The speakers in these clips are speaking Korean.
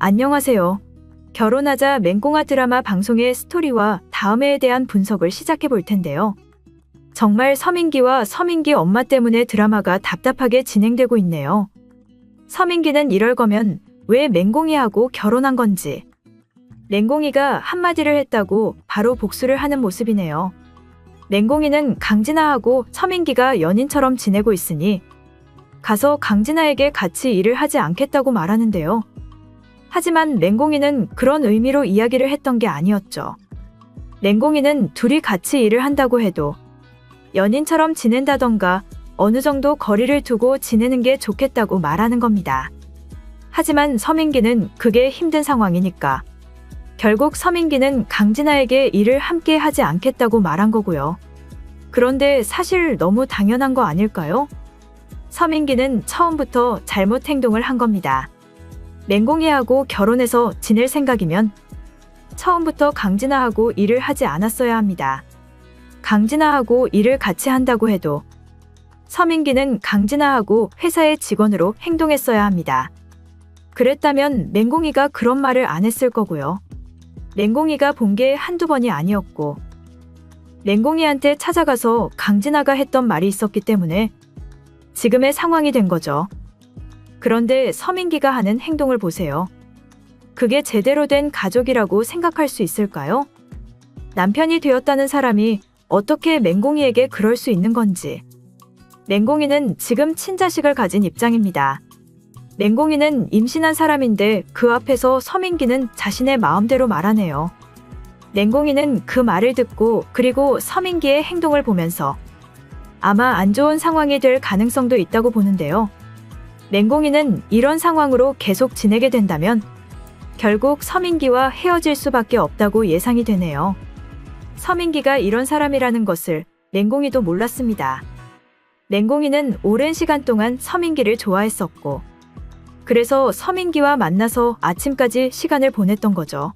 안녕하세요. 결혼하자 맹꽁아 드라마 방송의 스토리와 다음해에 대한 분석을 시작해 볼 텐데요. 정말 서민기와 서민기 엄마 때문에 드라마가 답답하게 진행되고 있네요. 서민기는 이럴 거면 왜 맹꽁이하고 결혼한 건지. 맹꽁이가 한마디를 했다고 바로 복수를 하는 모습이네요. 맹꽁이는 강진아하고 서민기가 연인처럼 지내고 있으니 가서 강진아에게 같이 일을 하지 않겠다고 말하는데요. 하지만 맹꽁이는 그런 의미로 이야기를 했던 게 아니었죠. 맹꽁이는 둘이 같이 일을 한다고 해도 연인처럼 지낸다던가 어느 정도 거리를 두고 지내는 게 좋겠다고 말하는 겁니다. 하지만 서민기는 그게 힘든 상황이니까 결국 서민기는 강진아에게 일을 함께 하지 않겠다고 말한 거고요. 그런데 사실 너무 당연한 거 아닐까요? 서민기는 처음부터 잘못 행동을 한 겁니다. 맹꽁이하고 결혼해서 지낼 생각이면 처음부터 강진아하고 일을 하지 않았어야 합니다. 강진아하고 일을 같이 한다고 해도 서민기는 강진아하고 회사의 직원으로 행동했어야 합니다. 그랬다면 맹꽁이가 그런 말을 안 했을 거고요. 맹꽁이가 본 게 한두 번이 아니었고 맹꽁이한테 찾아가서 강진아가 했던 말이 있었기 때문에 지금의 상황이 된 거죠. 그런데 서민기가 하는 행동을 보세요. 그게 제대로 된 가족이라고 생각할 수 있을까요? 남편이 되었다는 사람이 어떻게 맹꽁이에게 그럴 수 있는 건지. 맹꽁이는 지금 친자식을 가진 입장입니다. 맹꽁이는 임신한 사람인데 그 앞에서 서민기는 자신의 마음대로 말하네요. 맹꽁이는 그 말을 듣고 그리고 서민기의 행동을 보면서 아마 안 좋은 상황이 될 가능성도 있다고 보는데요. 맹꽁이는 이런 상황으로 계속 지내게 된다면 결국 서민기와 헤어질 수밖에 없다고 예상이 되네요. 서민기가 이런 사람이라는 것을 맹꽁이도 몰랐습니다. 맹꽁이는 오랜 시간 동안 서민기를 좋아했었고 그래서 서민기와 만나서 아침까지 시간을 보냈던 거죠.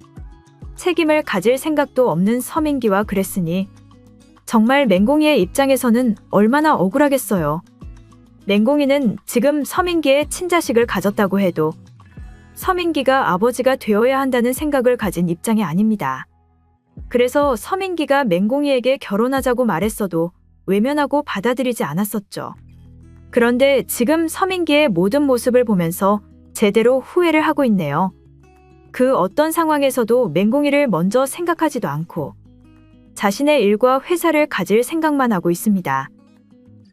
책임을 가질 생각도 없는 서민기와 그랬으니 정말 맹꽁이의 입장에서는 얼마나 억울하겠어요. 맹꽁이는 지금 서민기의 친자식을 가졌다고 해도 서민기가 아버지가 되어야 한다는 생각을 가진 입장이 아닙니다. 그래서 서민기가 맹꽁이에게 결혼하자고 말했어도 외면하고 받아들이지 않았었죠. 그런데 지금 서민기의 모든 모습을 보면서 제대로 후회를 하고 있네요. 그 어떤 상황에서도 맹꽁이를 먼저 생각하지도 않고 자신의 일과 회사를 가질 생각만 하고 있습니다.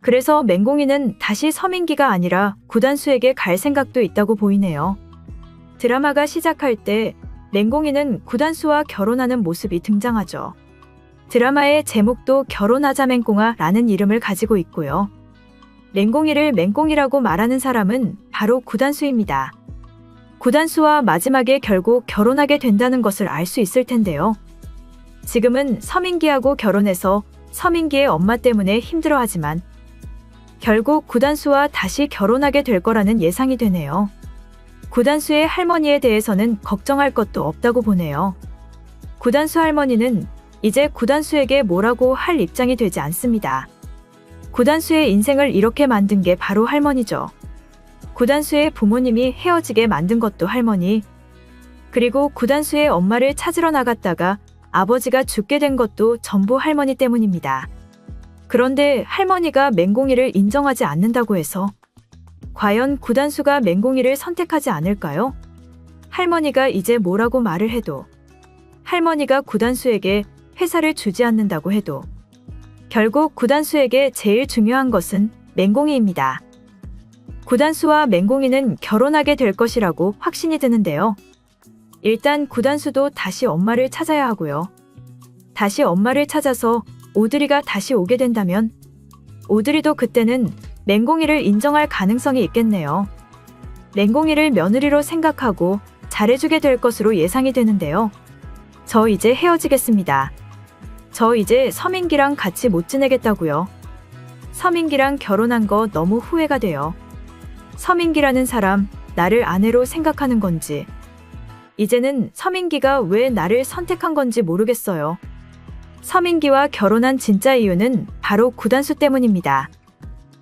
그래서 맹꽁이는 다시 서민기가 아니라 구단수에게 갈 생각도 있다고 보이네요. 드라마가 시작할 때 맹꽁이는 구단수와 결혼하는 모습이 등장하죠. 드라마의 제목도 결혼하자 맹꽁아라는 이름을 가지고 있고요. 맹꽁이를 맹꽁이라고 말하는 사람은 바로 구단수입니다. 구단수와 마지막에 결국 결혼하게 된다는 것을 알 수 있을 텐데요. 지금은 서민기하고 결혼해서 서민기의 엄마 때문에 힘들어하지만 결국 구단수와 다시 결혼하게 될 거라는 예상이 되네요. 구단수의 할머니에 대해서는 걱정할 것도 없다고 보네요. 구단수 할머니는 이제 구단수에게 뭐라고 할 입장이 되지 않습니다. 구단수의 인생을 이렇게 만든 게 바로 할머니죠. 구단수의 부모님이 헤어지게 만든 것도 할머니, 그리고 구단수의 엄마를 찾으러 나갔다가 아버지가 죽게 된 것도 전부 할머니 때문입니다. 그런데 할머니가 맹꽁이를 인정하지 않는다고 해서 과연 구단수가 맹꽁이를 선택하지 않을까요? 할머니가 이제 뭐라고 말을 해도 할머니가 구단수에게 회사를 주지 않는다고 해도 결국 구단수에게 제일 중요한 것은 맹꽁이입니다. 구단수와 맹꽁이는 결혼하게 될 것이라고 확신이 드는데요. 일단 구단수도 다시 엄마를 찾아야 하고요. 다시 엄마를 찾아서 오드리가 다시 오게 된다면 오드리도 그때는 맹꽁이를 인정할 가능성이 있겠네요. 맹꽁이를 며느리로 생각하고 잘해주게 될 것으로 예상이 되는데요. 저 이제 헤어지겠습니다. 저 이제 서민기랑 같이 못 지내겠다고요. 서민기랑 결혼한 거 너무 후회가 돼요. 서민기라는 사람 나를 아내로 생각하는 건지 이제는 서민기가 왜 나를 선택한 건지 모르겠어요. 서민기와 결혼한 진짜 이유는 바로 구단수 때문입니다.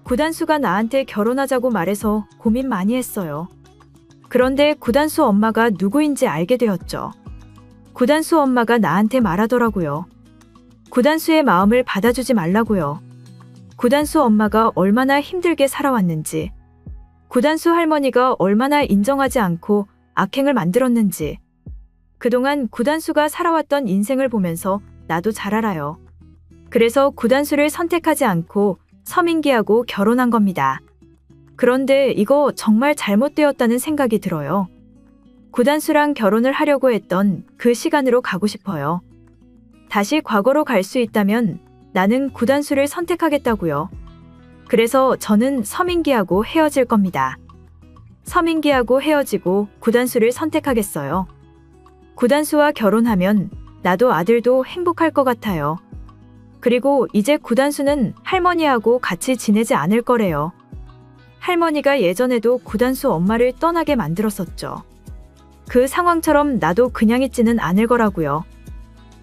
구단수가 나한테 결혼하자고 말해서 고민 많이 했어요. 그런데 구단수 엄마가 누구인지 알게 되었죠. 구단수 엄마가 나한테 말하더라고요. 구단수의 마음을 받아주지 말라고요. 구단수 엄마가 얼마나 힘들게 살아왔는지, 구단수 할머니가 얼마나 인정하지 않고 악행을 만들었는지, 그동안 구단수가 살아왔던 인생을 보면서 나도 잘 알아요. 그래서 구단수를 선택하지 않고 서민기하고 결혼한 겁니다. 그런데 이거 정말 잘못되었다는 생각이 들어요. 구단수랑 결혼을 하려고 했던 그 시간으로 가고 싶어요. 다시 과거로 갈 수 있다면 나는 구단수를 선택하겠다고요. 그래서 저는 서민기하고 헤어질 겁니다. 서민기하고 헤어지고 구단수를 선택하겠어요. 구단수와 결혼하면 나도 아들도 행복할 것 같아요. 그리고 이제 구단수는 할머니하고 같이 지내지 않을 거래요. 할머니가 예전에도 구단수 엄마를 떠나게 만들었었죠. 그 상황처럼 나도 그냥 있지는 않을 거라고요.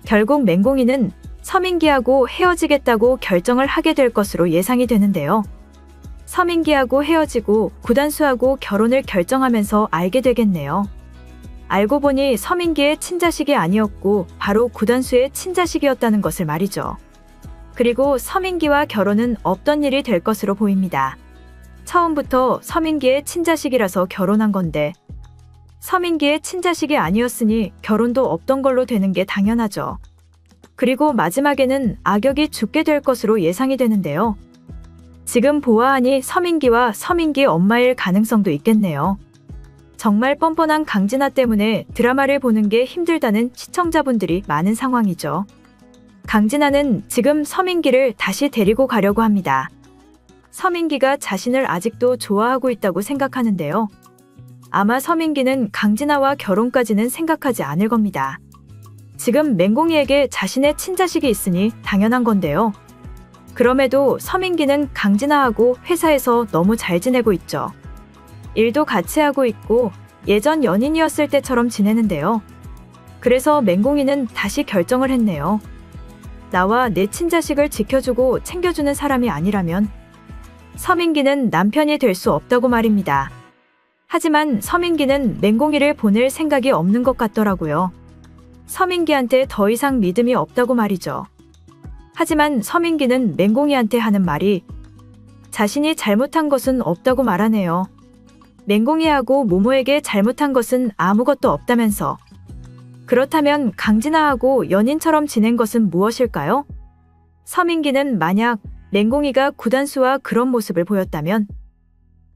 결국 맹공이는 서민기하고 헤어지겠다고 결정을 하게 될 것으로 예상이 되는데요. 서민기하고 헤어지고 구단수하고 결혼을 결정하면서 알게 되겠네요. 알고 보니 서민기의 친자식이 아니었고 바로 구단수의 친자식이었다는 것을 말이죠. 그리고 서민기와 결혼은 없던 일이 될 것으로 보입니다. 처음부터 서민기의 친자식이라서 결혼한 건데 서민기의 친자식이 아니었으니 결혼도 없던 걸로 되는 게 당연하죠. 그리고 마지막에는 악역이 죽게 될 것으로 예상이 되는데요. 지금 보아하니 서민기와 서민기 엄마일 가능성도 있겠네요. 정말 뻔뻔한 강진아 때문에 드라마를 보는 게 힘들다는 시청자분들이 많은 상황이죠. 강진아는 지금 서민기를 다시 데리고 가려고 합니다. 서민기가 자신을 아직도 좋아하고 있다고 생각하는데요. 아마 서민기는 강진아와 결혼까지는 생각하지 않을 겁니다. 지금 맹공이에게 자신의 친자식이 있으니 당연한 건데요. 그럼에도 서민기는 강진아하고 회사에서 너무 잘 지내고 있죠. 일도 같이 하고 있고 예전 연인이었을 때처럼 지내는데요. 그래서 맹공이는 다시 결정을 했네요. 나와 내 친자식을 지켜주고 챙겨주는 사람이 아니라면 서민기는 남편이 될 수 없다고 말입니다. 하지만 서민기는 맹공이를 보낼 생각이 없는 것 같더라고요. 서민기한테 더 이상 믿음이 없다고 말이죠. 하지만 서민기는 맹공이한테 하는 말이 자신이 잘못한 것은 없다고 말하네요. 맹공이하고 모모에게 잘못한 것은 아무것도 없다면서. 그렇다면 강진아하고 연인처럼 지낸 것은 무엇일까요? 서민기는 만약 맹공이가 구단수와 그런 모습을 보였다면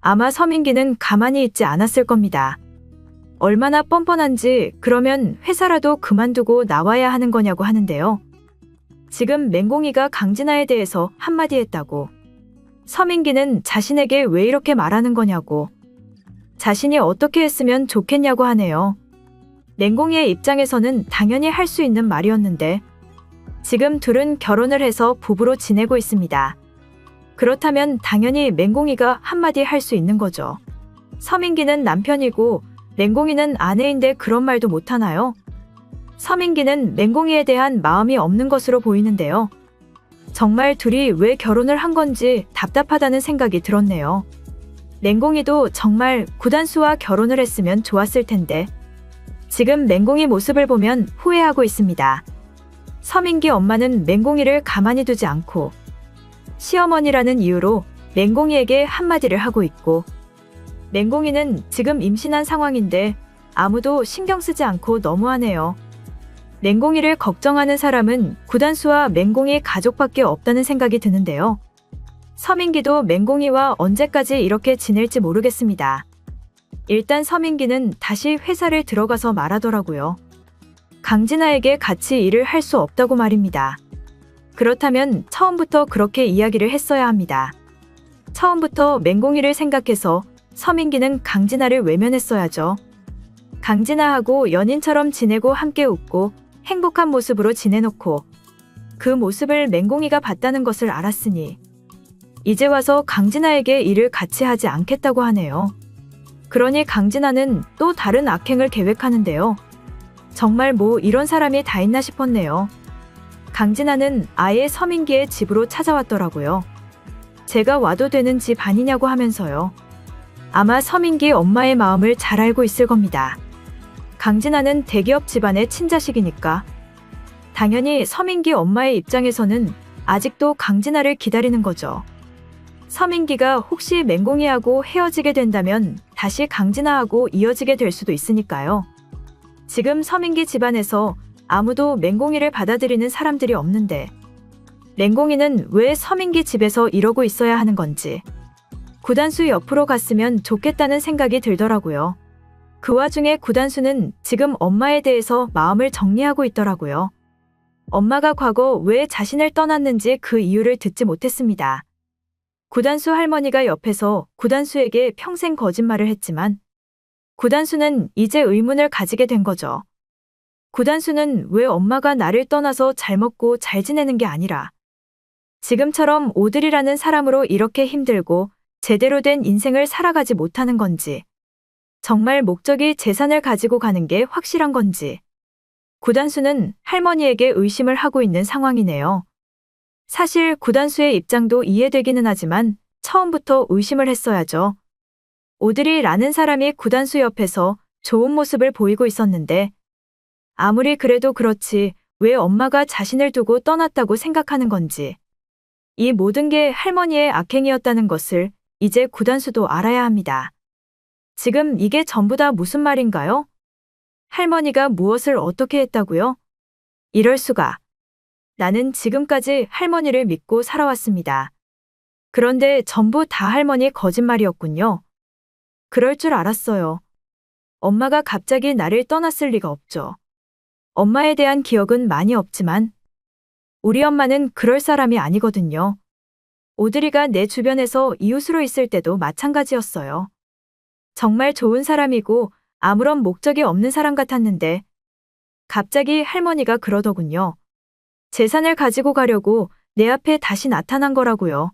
아마 서민기는 가만히 있지 않았을 겁니다. 얼마나 뻔뻔한지 그러면 회사라도 그만두고 나와야 하는 거냐고 하는데요. 지금 맹공이가 강진아에 대해서 한마디 했다고. 서민기는 자신에게 왜 이렇게 말하는 거냐고. 자신이 어떻게 했으면 좋겠냐고 하네요. 맹공이의 입장에서는 당연히 할 수 있는 말이었는데 지금 둘은 결혼을 해서 부부로 지내고 있습니다. 그렇다면 당연히 맹공이가 한마디 할 수 있는 거죠. 서민기는 남편이고 맹공이는 아내인데 그런 말도 못하나요? 서민기는 맹공이에 대한 마음이 없는 것으로 보이는데요. 정말 둘이 왜 결혼을 한 건지 답답하다는 생각이 들었네요. 맹공이도 정말 구단수와 결혼을 했으면 좋았을 텐데 지금 맹공이 모습을 보면 후회하고 있습니다. 서민기 엄마는 맹공이를 가만히 두지 않고 시어머니라는 이유로 맹공이에게 한마디를 하고 있고 맹공이는 지금 임신한 상황인데 아무도 신경 쓰지 않고 너무하네요. 맹공이를 걱정하는 사람은 구단수와 맹공이 가족밖에 없다는 생각이 드는데요. 서민기도 맹공이와 언제까지 이렇게 지낼지 모르겠습니다. 일단 서민기는 다시 회사를 들어가서 말하더라고요. 강진아에게 같이 일을 할 수 없다고 말입니다. 그렇다면 처음부터 그렇게 이야기를 했어야 합니다. 처음부터 맹공이를 생각해서 서민기는 강진아를 외면했어야죠. 강진아하고 연인처럼 지내고 함께 웃고 행복한 모습으로 지내놓고 그 모습을 맹공이가 봤다는 것을 알았으니 이제 와서 강진아에게 일을 같이 하지 않겠다고 하네요. 그러니 강진아는 또 다른 악행을 계획하는데요. 정말 뭐 이런 사람이 다 있나 싶었네요. 강진아는 아예 서민기의 집으로 찾아왔더라고요. 제가 와도 되는 집 아니냐고 하면서요. 아마 서민기 엄마의 마음을 잘 알고 있을 겁니다. 강진아는 대기업 집안의 친자식이니까. 당연히 서민기 엄마의 입장에서는 아직도 강진아를 기다리는 거죠. 서민기가 혹시 맹공이하고 헤어지게 된다면 다시 강진아하고 이어지게 될 수도 있으니까요. 지금 서민기 집안에서 아무도 맹공이를 받아들이는 사람들이 없는데 맹공이는 왜 서민기 집에서 이러고 있어야 하는 건지 구단수 옆으로 갔으면 좋겠다는 생각이 들더라고요. 그 와중에 구단수는 지금 엄마에 대해서 마음을 정리하고 있더라고요. 엄마가 과거 왜 자신을 떠났는지 그 이유를 듣지 못했습니다. 구단수 할머니가 옆에서 구단수에게 평생 거짓말을 했지만 구단수는 이제 의문을 가지게 된 거죠. 구단수는 왜 엄마가 나를 떠나서 잘 먹고 잘 지내는 게 아니라 지금처럼 오드리라는 사람으로 이렇게 힘들고 제대로 된 인생을 살아가지 못하는 건지, 정말 목적이 재산을 가지고 가는 게 확실한 건지, 구단수는 할머니에게 의심을 하고 있는 상황이네요. 사실 구단수의 입장도 이해되기는 하지만 처음부터 의심을 했어야죠. 오드리라는 사람이 구단수 옆에서 좋은 모습을 보이고 있었는데 아무리 그래도 그렇지 왜 엄마가 자신을 두고 떠났다고 생각하는 건지, 이 모든 게 할머니의 악행이었다는 것을 이제 구단수도 알아야 합니다. 지금 이게 전부 다 무슨 말인가요? 할머니가 무엇을 어떻게 했다고요? 이럴 수가. 나는 지금까지 할머니를 믿고 살아왔습니다. 그런데 전부 다 할머니 거짓말이었군요. 그럴 줄 알았어요. 엄마가 갑자기 나를 떠났을 리가 없죠. 엄마에 대한 기억은 많이 없지만 우리 엄마는 그럴 사람이 아니거든요. 오드리가 내 주변에서 이웃으로 있을 때도 마찬가지였어요. 정말 좋은 사람이고 아무런 목적이 없는 사람 같았는데 갑자기 할머니가 그러더군요. 재산을 가지고 가려고 내 앞에 다시 나타난 거라고요.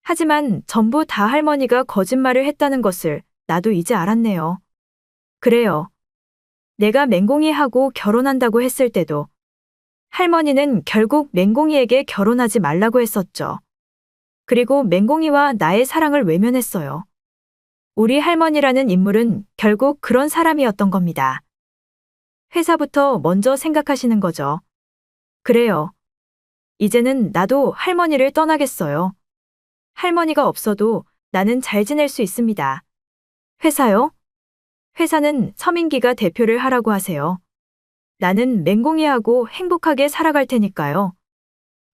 하지만 전부 다 할머니가 거짓말을 했다는 것을 나도 이제 알았네요. 그래요. 내가 맹공이하고 결혼한다고 했을 때도 할머니는 결국 맹공이에게 결혼하지 말라고 했었죠. 그리고 맹공이와 나의 사랑을 외면했어요. 우리 할머니라는 인물은 결국 그런 사람이었던 겁니다. 회사부터 먼저 생각하시는 거죠. 그래요. 이제는 나도 할머니를 떠나겠어요. 할머니가 없어도 나는 잘 지낼 수 있습니다. 회사요? 회사는 서민기가 대표를 하라고 하세요. 나는 맹공이하고 행복하게 살아갈 테니까요.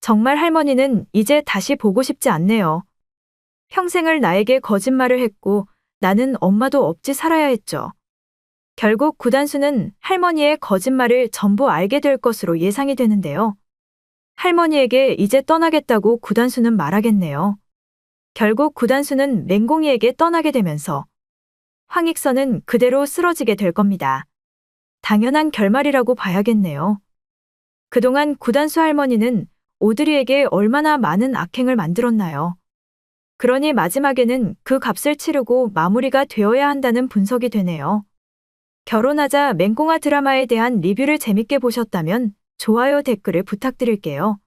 정말 할머니는 이제 다시 보고 싶지 않네요. 평생을 나에게 거짓말을 했고 나는 엄마도 없이 살아야 했죠. 결국 구단수는 할머니의 거짓말을 전부 알게 될 것으로 예상이 되는데요. 할머니에게 이제 떠나겠다고 구단수는 말하겠네요. 결국 구단수는 맹공이에게 떠나게 되면서 황익선은 그대로 쓰러지게 될 겁니다. 당연한 결말이라고 봐야겠네요. 그동안 구단수 할머니는 오드리에게 얼마나 많은 악행을 만들었나요? 그러니 마지막에는 그 값을 치르고 마무리가 되어야 한다는 분석이 되네요. 결혼하자 맹공아 드라마에 대한 리뷰를 재밌게 보셨다면 좋아요 댓글을 부탁드릴게요.